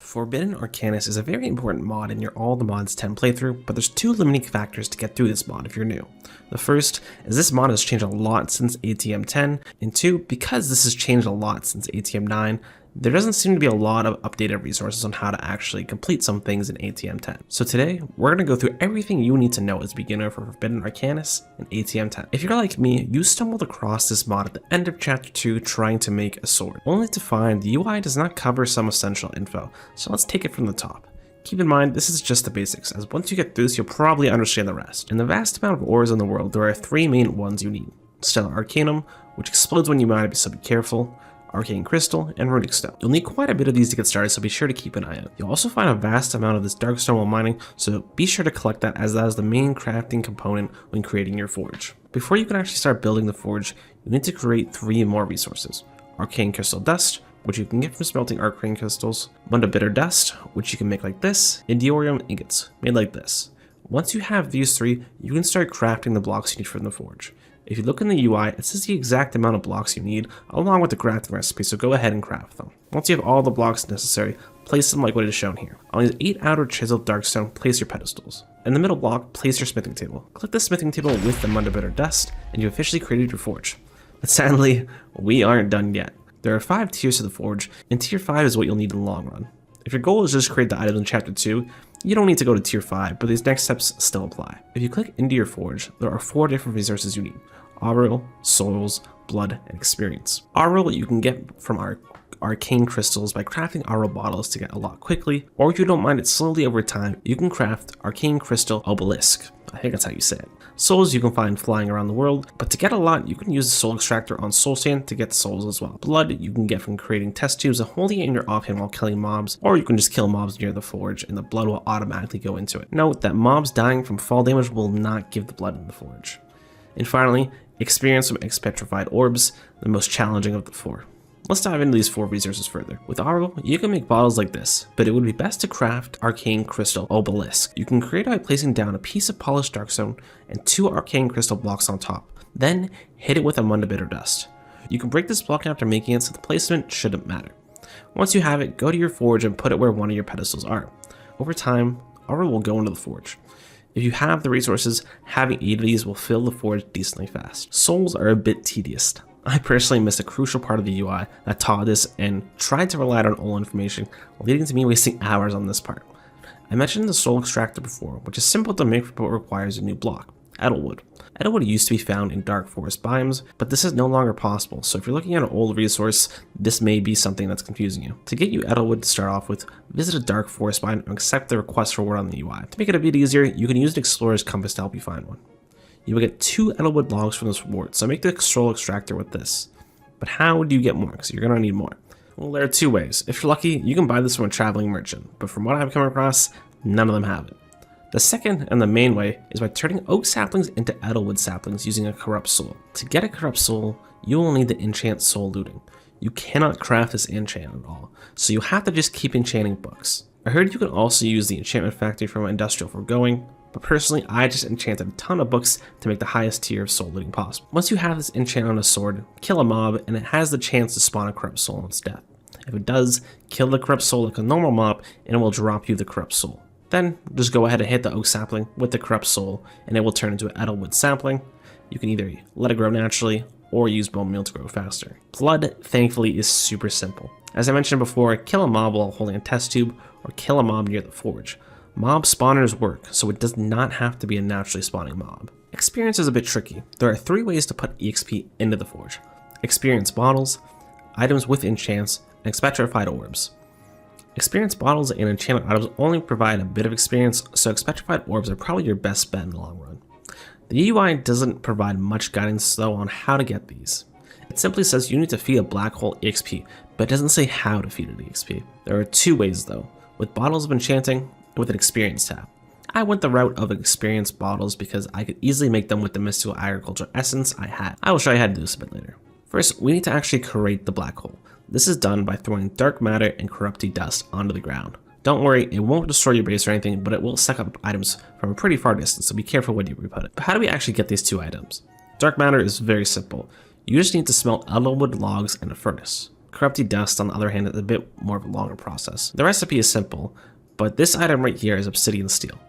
Forbidden Arcanus is a very important mod in your All the Mods 10 playthrough, but there's two limiting factors to get through this mod if you're new. The first is this mod has changed a lot since ATM10, and two, because this has changed a lot since ATM9, there doesn't seem to be a lot of updated resources on how to actually complete some things in ATM10. So today, we're going to go through everything you need to know as a beginner for Forbidden Arcanus in ATM10. If you're like me, you stumbled across this mod at the end of Chapter 2 trying to make a sword, only to find the UI does not cover some essential info, so let's take it from the top. Keep in mind, this is just the basics, as once you get through this, you'll probably understand the rest. In the vast amount of ores in the world, there are three main ones you need. Stellar Arcanum, which explodes when you mine it, so be careful. Arcane Crystal, and Runic Stone. You'll need quite a bit of these to get started, so be sure to keep an eye out. You'll also find a vast amount of this dark stone while mining, so be sure to collect that, as that is the main crafting component when creating your forge. Before you can actually start building the forge, you need to create three more resources. Arcane Crystal Dust, which you can get from smelting arcane crystals, Munda Bitter Dust, which you can make like this, and Diorium Ingots, made like this. Once you have these three, you can start crafting the blocks you need from the forge. If you look in the UI, it says the exact amount of blocks you need, along with the crafting recipe, so go ahead and craft them. Once you have all the blocks necessary, place them like what is shown here. On these 8 outer chiseled darkstone, place your pedestals. In the middle block, place your smithing table. Click the smithing table with the Munda Bitter Dust, and you officially created your forge. But sadly, we aren't done yet. There are 5 tiers to the forge, and tier 5 is what you'll need in the long run. If your goal is just to create the items in chapter 2, you don't need to go to tier 5, but these next steps still apply. If you click into your forge, there are 4 different resources you need. Auril, Souls, Blood, and Experience. Auril you can get from our arcane crystals by crafting Auril bottles to get a lot quickly, or if you don't mind it slowly over time, you can craft Arcane Crystal Obelisk. I think that's how you say it. Souls you can find flying around the world, but to get a lot, you can use the Soul Extractor on Soul Sand to get souls as well. Blood you can get from creating test tubes and holding it in your offhand while killing mobs, or you can just kill mobs near the forge and the blood will automatically go into it. Note that mobs dying from fall damage will not give the blood in the forge. And finally, Experience from Expetrified Orbs, the most challenging of the 4. Let's dive into these 4 resources further. With Auril, you can make bottles like this, but it would be best to craft Arcane Crystal Obelisk. You can create it by placing down a piece of polished darkstone and 2 Arcane Crystal blocks on top. Then, hit it with a Munda Bitter Dust. You can break this block after making it, so the placement shouldn't matter. Once you have it, go to your forge and put it where one of your pedestals are. Over time, Auril will go into the forge. If you have the resources, having 8 of these will fill the forge decently fast. Souls are a bit tedious. I personally missed a crucial part of the UI that taught this and tried to rely on old information, leading to me wasting hours on this part. I mentioned the Soul Extractor before, which is simple to make but requires a new block, Edelwood. Edelwood used to be found in dark forest biomes, but this is no longer possible, so if you're looking at an old resource, this may be something that's confusing you. To get you Edelwood to start off with, visit a dark forest biome and accept the request for word on the UI. To make it a bit easier, you can use an Explorer's Compass to help you find one. You will get 2 Edelwood logs from this reward, so make the Soul Extractor with this. But how do you get more? Because you're going to need more. Well, there are 2 ways. If you're lucky, you can buy this from a traveling merchant, but from what I've come across, none of them have it. The second and the main way is by turning oak saplings into Edelwood saplings using a corrupt soul. To get a corrupt soul, you will need the enchant soul looting. You cannot craft this enchant at all, so you have to just keep enchanting books. I heard you can also use the enchantment factory from Industrial Foregoing, but personally I just enchanted a ton of books to make the highest tier of soul looting possible. Once you have this enchant on a sword, kill a mob and it has the chance to spawn a corrupt soul on its death. If it does, kill the corrupt soul like a normal mob and it will drop you the corrupt soul. Then, just go ahead and hit the oak sapling with the corrupt soul, and it will turn into an Edelwood sapling. You can either let it grow naturally, or use bone meal to grow faster. Blood, thankfully, is super simple. As I mentioned before, kill a mob while holding a test tube, or kill a mob near the forge. Mob spawners work, so it does not have to be a naturally spawning mob. Experience is a bit tricky. There are 3 ways to put EXP into the forge. Experience bottles, items with enchants, and Expetrified Orbs. Experience bottles and enchanted items only provide a bit of experience, so Expetrified Orbs are probably your best bet in the long run. The UI doesn't provide much guidance though on how to get these. It simply says you need to feed a black hole EXP, but it doesn't say how to feed it EXP. There are 2 ways though, with bottles of enchanting and with an experience tab. I went the route of experience bottles because I could easily make them with the mystical agriculture essence I had. I will show you how to do this a bit later. First, we need to actually create the black hole. This is done by throwing dark matter and corrupted dust onto the ground. Don't worry, it won't destroy your base or anything, but it will suck up items from a pretty far distance, so be careful when you re-put it. But how do we actually get these 2 items? Dark matter is very simple. You just need to smelt Edelwood logs in a furnace. Corrupted dust, on the other hand, is a bit more of a longer process. The recipe is simple, but this item right here is obsidian steel.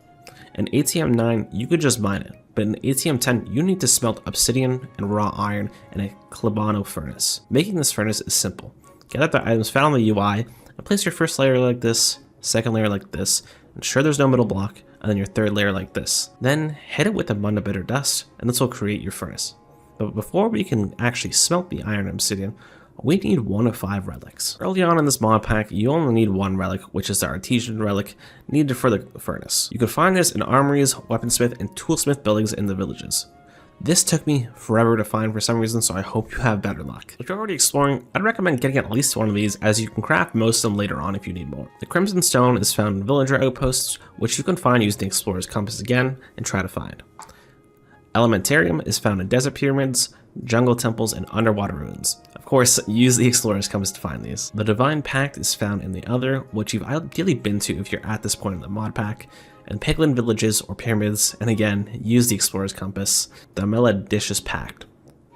In ATM9, you could just mine it, but in ATM10, you need to smelt obsidian and raw iron in a Klebano furnace. Making this furnace is simple. Gather the items found on the UI, and place your first layer like this, second layer like this, ensure there's no middle block, and then your third layer like this. Then hit it with abundant bitter dust, and this will create your furnace. But before we can actually smelt the iron and obsidian, we need 1 of 5 relics. Early on in this mod pack, you only need 1 relic, which is the artesian relic needed for the furnace. You can find this in armories, weaponsmith, and toolsmith buildings in the villages. This took me forever to find for some reason, so I hope you have better luck. If you're already exploring, I'd recommend getting at least 1 of these, as you can craft most of them later on if you need more. The crimson stone is found in villager outposts, which you can find using the explorer's compass again and try to find. Elementarium is found in desert pyramids, jungle temples, and underwater ruins. Of course, use the explorer's compass to find these. The divine pact is found in the other, which you've ideally been to if you're at this point in the mod pack, and piglin villages or pyramids, and again, use the explorer's compass. The Melodicious pact.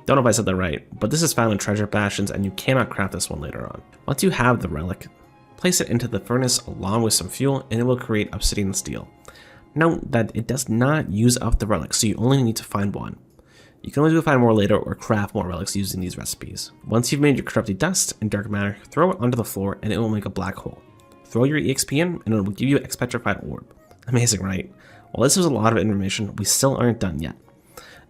Don't know if I said that right, but this is found in treasure bastions, and you cannot craft this one later on. Once you have the relic, place it into the furnace along with some fuel, and it will create obsidian steel. Note that it does not use up the relic, so you only need to find 1. You can always go find more later or craft more relics using these recipes. Once you've made your corrupted dust and dark matter, throw it onto the floor and it will make a black hole. Throw your EXP in and it will give you an petrified orb. Amazing, right? While this was a lot of information, we still aren't done yet.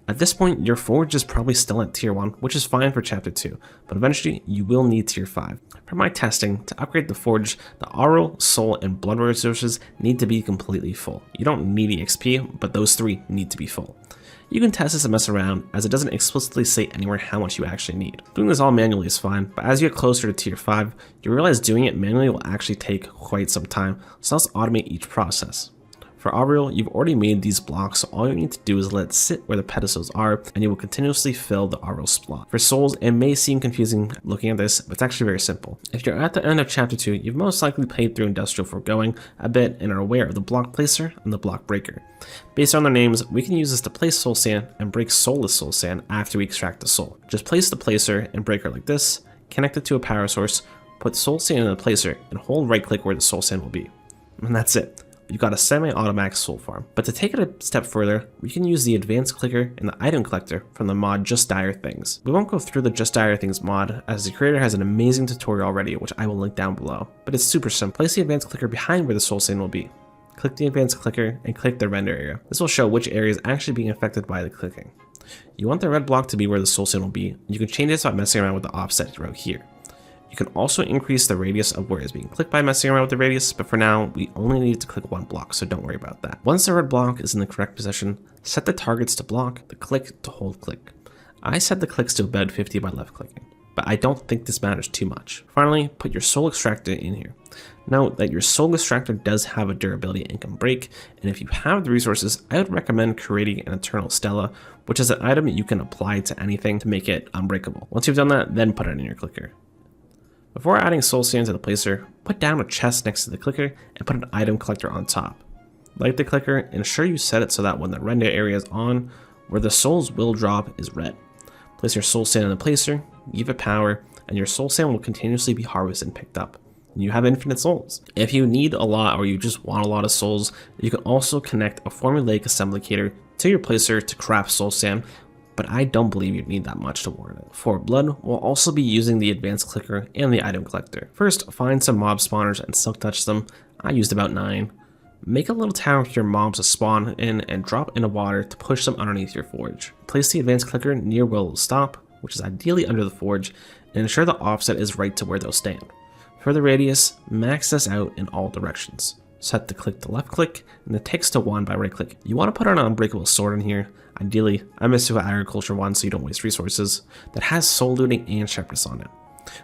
At this point, your forge is probably still at tier 1, which is fine for chapter 2, but eventually you will need tier 5. For my testing, to upgrade the forge, the aural, soul, and blood resources need to be completely full. You don't need EXP, but those 3 need to be full. You can test this and mess around, as it doesn't explicitly say anywhere how much you actually need. Doing this all manually is fine, but as you get closer to tier 5, you realize doing it manually will actually take quite some time, so let's automate each process. For aural, you've already made these blocks, so all you need to do is let it sit where the pedestals are, and you will continuously fill the aural slot. For souls, it may seem confusing looking at this, but it's actually very simple. If you're at the end of chapter 2, you've most likely played through Industrial Foregoing a bit and are aware of the block placer and the block breaker. Based on their names, we can use this to place soul sand and break soulless soul sand after we extract the soul. Just place the placer and breaker like this, connect it to a power source, put soul sand in the placer, and hold right click where the soul sand will be. And that's it. You've got a semi-automatic soul farm. But to take it a step further, we can use the advanced clicker and the item collector from the mod Just Dire Things. We won't go through the Just Dire Things mod, as the creator has an amazing tutorial already, which I will link down below. But it's super simple. Place the advanced clicker behind where the soul sand will be. Click the advanced clicker and click the render area. This will show which area is actually being affected by the clicking. You want the red block to be where the soul sand will be. You can change this by messing around with the offset row here. You can also increase the radius of where it's being clicked by messing around with the radius, but for now, we only need to click 1 block, so don't worry about that. Once the red block is in the correct position, set the targets to block, the click to hold click. I set the clicks to about 50 by left clicking, but I don't think this matters too much. Finally, put your soul extractor in here. Note that your soul extractor does have a durability and can break, and if you have the resources, I would recommend creating an Eternal Stella, which is an item you can apply to anything to make it unbreakable. Once you've done that, then put it in your clicker. Before adding soul sand to the placer, put down a chest next to the clicker and put an item collector on top. Light the clicker and ensure you set it so that when the render area is on, where the souls will drop is red. Place your soul sand in the placer, give it power, and your soul sand will continuously be harvested and picked up. You have infinite souls. If you need a lot or you just want a lot of souls, you can also connect a formulaic assemblicator to your placer to craft soul sand, but I don't believe you'd need that much to warrant it. For blood, we'll also be using the advanced clicker and the item collector. First, find some mob spawners and silk touch them. I used about 9. Make a little tower for your mobs to spawn in and drop into water to push them underneath your forge. Place the advanced clicker near where it will stop, which is ideally under the forge, and ensure the offset is right to where they'll stand. For the radius, max this out in all directions. Set the click to left click and the text to 1 by right click. You want to put an unbreakable sword in here. Ideally, I missed to an agriculture one so you don't waste resources, that has soul looting and sharpness on it.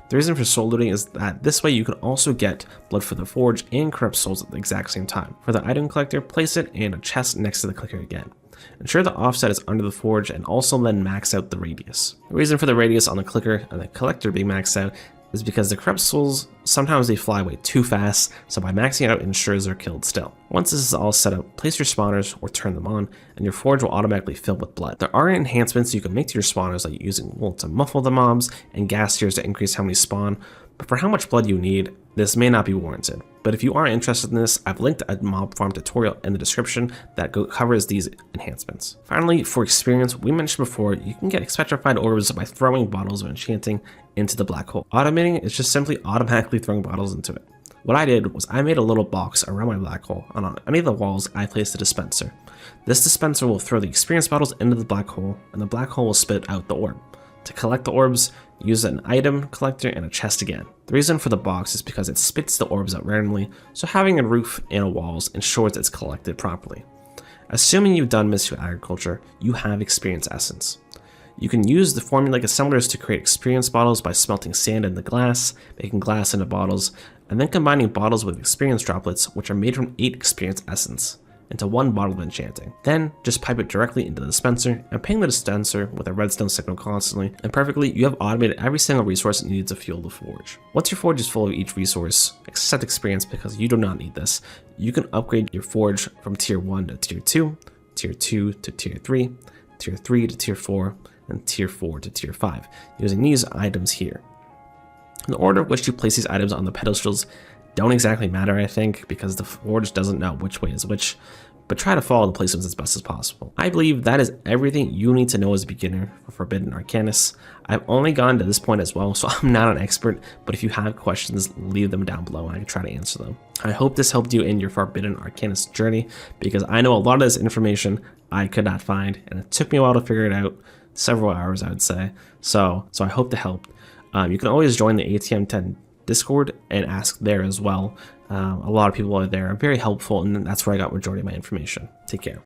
The reason for soul looting is that this way you can also get blood for the forge and corrupt souls at the exact same time. For the item collector, place it in a chest next to the clicker again. Ensure the offset is under the forge and also then max out the radius. The reason for the radius on the clicker and the collector being maxed out is because the corrupt souls, sometimes they fly away too fast, so by maxing out it ensures they're killed still. Once this is all set up, place your spawners or turn them on, and your forge will automatically fill with blood. There are enhancements you can make to your spawners, like using wool to muffle the mobs and gas tiers to increase how many spawn, but for how much blood you need, this may not be warranted. But if you are interested in this, I've linked a mob farm tutorial in the description that covers these enhancements. Finally, for experience, we mentioned before, you can get petrified orbs by throwing bottles of enchanting into the black hole. Automating is just simply automatically throwing bottles into it. What I did was I made a little box around my black hole, and on any of the walls I placed a dispenser. This dispenser will throw the experience bottles into the black hole, and the black hole will spit out the orb. To collect the orbs, use an item collector and a chest again. The reason for the box is because it spits the orbs out randomly, so having a roof and walls ensures it's collected properly. Assuming you've done mystical agriculture, you have experience essence. You can use the formulaic assemblers to create experience bottles by smelting sand into glass, making glass into bottles, and then combining bottles with experience droplets, which are made from 8 experience essence, into 1 bottle of enchanting. Then just pipe it directly into the dispenser and ping the dispenser with a redstone signal constantly, and perfectly you have automated every single resource needed to fuel the forge. Once your forge is full of each resource, except experience because you do not need this, you can upgrade your forge from tier 1 to tier 2, tier 2 to tier 3, tier 3 to tier 4, and tier 4 to tier 5, using these items here. The order of which you place these items on the pedestals don't exactly matter, I think, because the forge doesn't know which way is which, but try to follow the placements as best as possible. I believe that is everything you need to know as a beginner for Forbidden Arcanus. I've only gone to this point as well, so I'm not an expert, but if you have questions, leave them down below and I can try to answer them. I hope this helped you in your Forbidden Arcanus journey, because I know a lot of this information I could not find, and it took me a while to figure it out, several hours I would say, so I hope to help. You can always join the ATM10 Discord and ask there as well. A lot of people are there, very helpful, and that's where I got majority of my information. Take care.